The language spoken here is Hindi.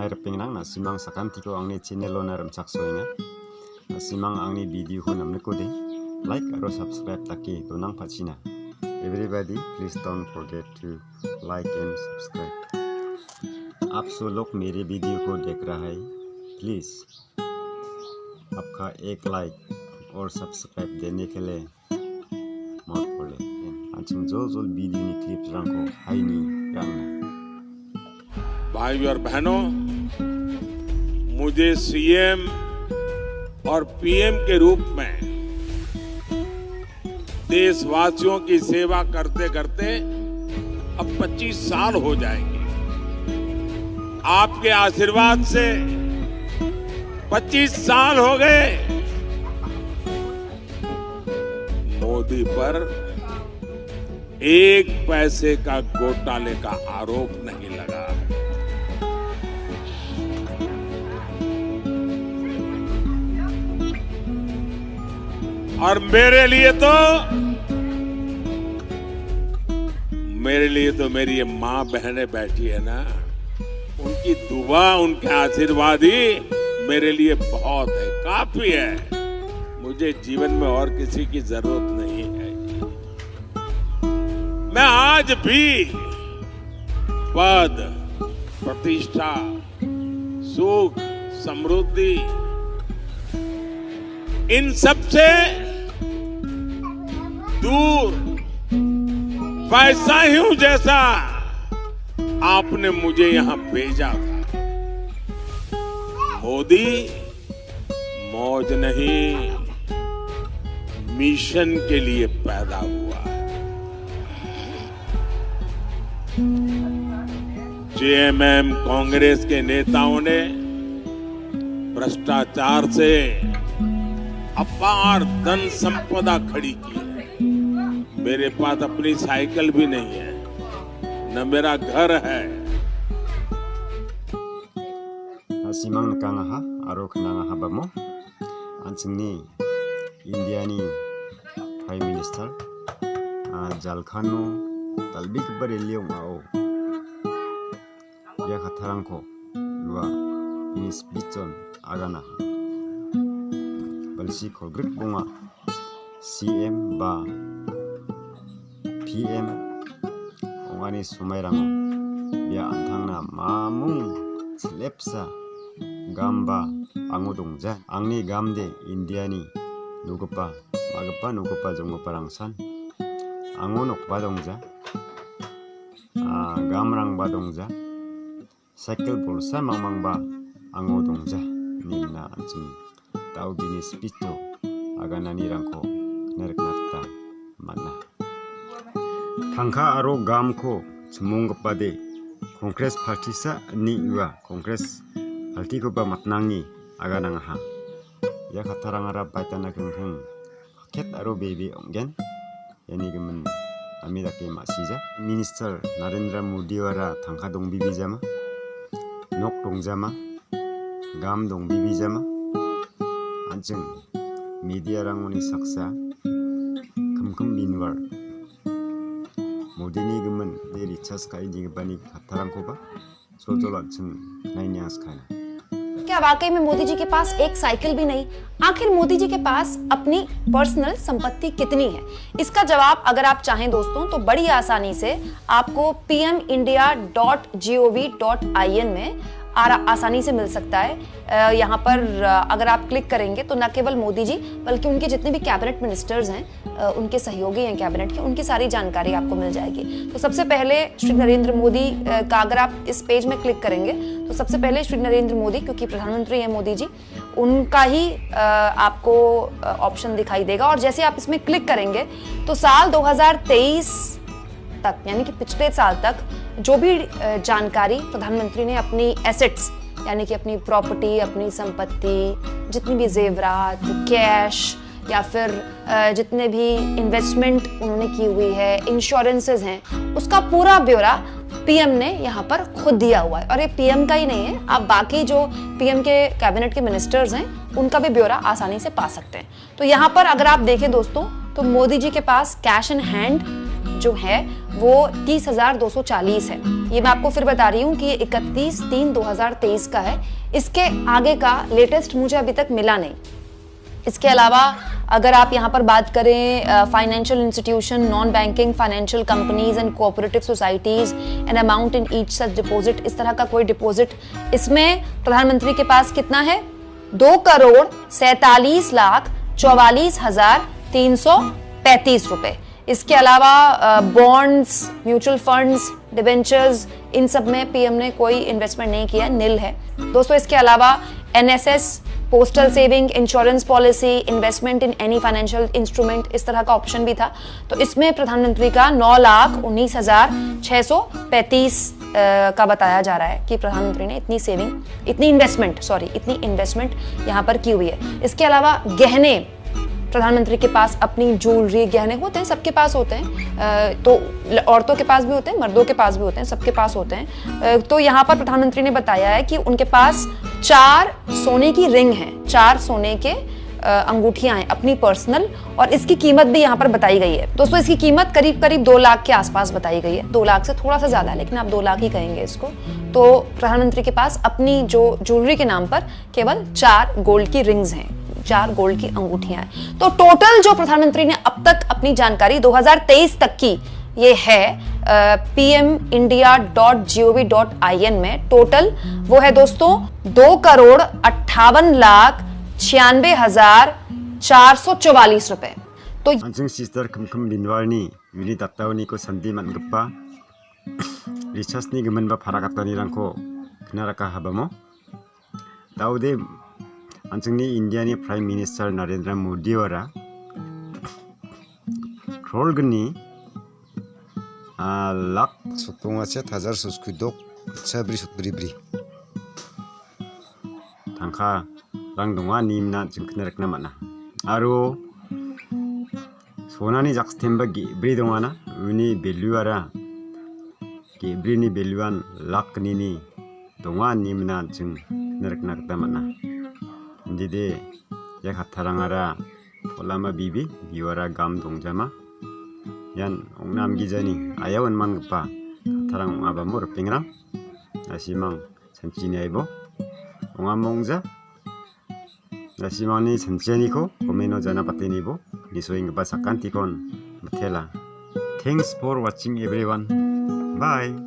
hairapingnang na simang sakantiko angni channel naram chaksoinga. Na simang angni video ko namne ko de like aro subscribe taki donang pachina. Everybody please don't forget to like and subscribe. आप सो लोग मेरे वीडियो को देख रहा है, प्लीज़ आपका एक लाइक और सब्सक्राइब देने के लिए मत भूलें। आजकल जो वीडियो नि क्लिप रंगो हाई नी रंगना। भाइयों और बहनों, मुझे सीएम और पीएम के रूप में देशवासियों की सेवा करते करते अब 25 साल हो जाएंगे। आपके आशीर्वाद से 25 साल हो गए। मोदी पर एक पैसे का घोटाले का आरोप नहीं लगा है। और मेरे लिए तो मेरी ये मां बहनें बैठी है ना, उनकी दुआ, उनके आशीर्वाद ही मेरे लिए बहुत है, काफी है। मुझे जीवन में और किसी की जरूरत नहीं है। मैं आज भी पद, प्रतिष्ठा, सुख, समृद्धि इन सब से दूर वैसा ही हूं जैसा आपने मुझे यहां भेजा था। मोदी मौज नहीं, मिशन के लिए पैदा हुआ है। जेएमएम कांग्रेस के नेताओं ने भ्रष्टाचार से अपार धन संपदा खड़ी की है। मेरे पास अपनी साइकिल भी नहीं है, न मेरा घर है। Simang kangaha aro kangaha bamo anjingni Indiani Prime Minister jalkhano talbik bareliong ao ya khatharangko lua inis bichon agana balsi khogrik bunga CM ba PM ongani sumairango ya antangna mamung slepsa gamba angudongja angni gamde Indiani nugupa nugupa jonggupa rangsan angunok badongja gamrang badongja cycle bolsa mangmangba angudongja nina anjing tau bini spito aganani rangko nerknakta mana tangka aro gamko sumungpade Kongres partisa ni ua Kongres Parti ko ba matnangi aga nang ha ya khatarang arab baitana keng ket aro baby onggen yani gemen amida ke masija Minister Narendra Modi wara tangka dong bibi jama nok dong jama gam dong bibi jama anjing media rangoni saksa kem binwar Modi ni gemen de richas kai ni bani khatarang ko ba सोचो लक्षण नहीं न्यास खाना। क्या वाकई में मोदी जी के पास एक साइकिल भी नहीं? आखिर मोदी जी के पास अपनी पर्सनल संपत्ति कितनी है? इसका जवाब अगर आप चाहें दोस्तों तो बड़ी आसानी से आपको pmindia.gov.in में आसानी से मिल सकता है। यहाँ पर अगर आप क्लिक करेंगे तो न केवल मोदी जी बल्कि उनके जितने भी कैबिनेट मिनिस्टर्स हैं, उनके सहयोगी हैं कैबिनेट के, उनकी सारी जानकारी आपको मिल जाएगी। तो सबसे पहले श्री नरेंद्र मोदी का अगर आप इस पेज में क्लिक करेंगे तो सबसे पहले श्री नरेंद्र मोदी, क्योंकि प्रधानमंत्री हैं मोदी जी, उनका ही आपको ऑप्शन दिखाई देगा। और जैसे आप इसमें क्लिक करेंगे तो साल 2023 तक यानी कि पिछले साल तक जो भी जानकारी प्रधानमंत्री ने अपनी एसेट्स यानी कि अपनी प्रॉपर्टी, अपनी संपत्ति, जितनी भी जेवरात, कैश या फिर जितने भी इन्वेस्टमेंट उन्होंने की हुई है, इंश्योरेंसेस हैं, उसका पूरा ब्यौरा पीएम ने यहाँ पर खुद दिया हुआ है। और ये पीएम का ही नहीं है, आप बाकी जो पीएम के कैबिनेट के मिनिस्टर्स हैं उनका भी ब्यौरा आसानी से पा सकते हैं। तो यहाँ पर अगर आप देखें दोस्तों तो मोदी जी के पास कैश इन हैंड जो है वो 30,240 है। ये मैं आपको फिर बता रही हूँ कि 31/3/2023 का है। इसके आगे का लेटेस्ट मुझे अभी तक मिला नहीं। इसके अलावा अगर आप यहाँ पर बात करें financial institution, non banking financial companies and cooperative societies, an amount in each such deposit, इस तरह का कोई डिपॉजिट इसमें प्रधानमंत्री के पास कितना है? 2,47,44,335 रुपए। इसके अलावा बॉन्ड्स, म्यूचुअल फंड्स, डिबेंचर्स, इन सब में पीएम ने कोई इन्वेस्टमेंट नहीं किया, निल है दोस्तों। इसके अलावा NSS, postal saving, insurance policy, investment in any financial instrument, इस तरह का ऑप्शन भी था। तो इसमें प्रधानमंत्री का 9,19,635 का बताया जा रहा है कि प्रधानमंत्री ने इतनी इन्वेस्टमेंट यहाँ पर की हुई है। इसके अलावा गहने, प्रधानमंत्री के पास अपनी ज्वेलरी, गहने होते हैं, सबके पास होते हैं, तो औरतों के पास भी होते हैं, मर्दों के पास भी होते हैं, सबके पास होते हैं। तो यहाँ पर प्रधानमंत्री ने बताया है कि उनके पास 4 सोने की रिंग हैं, 4 सोने के अंगूठियां हैं अपनी पर्सनल, और इसकी कीमत भी यहाँ पर बताई गई है दोस्तों। इसकी कीमत करीब 2 लाख के आसपास बताई गई है, 2 लाख से थोड़ा सा ज्यादा है, लेकिन आप 2 लाख ही कहेंगे इसको। तो प्रधानमंत्री के पास अपनी जो ज्वेलरी के नाम पर केवल 4 गोल्ड की रिंग्स हैं, 4 गोल्ड की अंगूठियां हैं। तो टोटल जो प्रधानमंत्री ने अब तक अपनी जानकारी 2023 तक की ये है pmindia.gov.in में, टोटल वो है दोस्तों 2,58,96,444 रुपए। तो 안승 시스터 금금 민왈니 유니 답다우니고 산디 만급바 리차스니 금은바 파라갑다니랑코 그나라카 하바모 다우데 안승니 인디아니 프라임 미니스터 나렌드라 모디와라 롤그니 lak sutung ache thajar suskudok sabri sutbri tangkha rang donga nimna jingknerekna mana aro sonani jakstemba gebri dongana uni beluara gebrini beluan laknini donga nimna jingknerekna gta mana ndide yak hatharangara olama bibi biwara gam dongjama yan ongnam gijani ayawan mangpa tarang abamur pingrang asimang sanchini aibo ongamongja asimani sanchani ko komeno jana patinibo nisoing ba sakantikon matela. Thanks for watching everyone. Bye.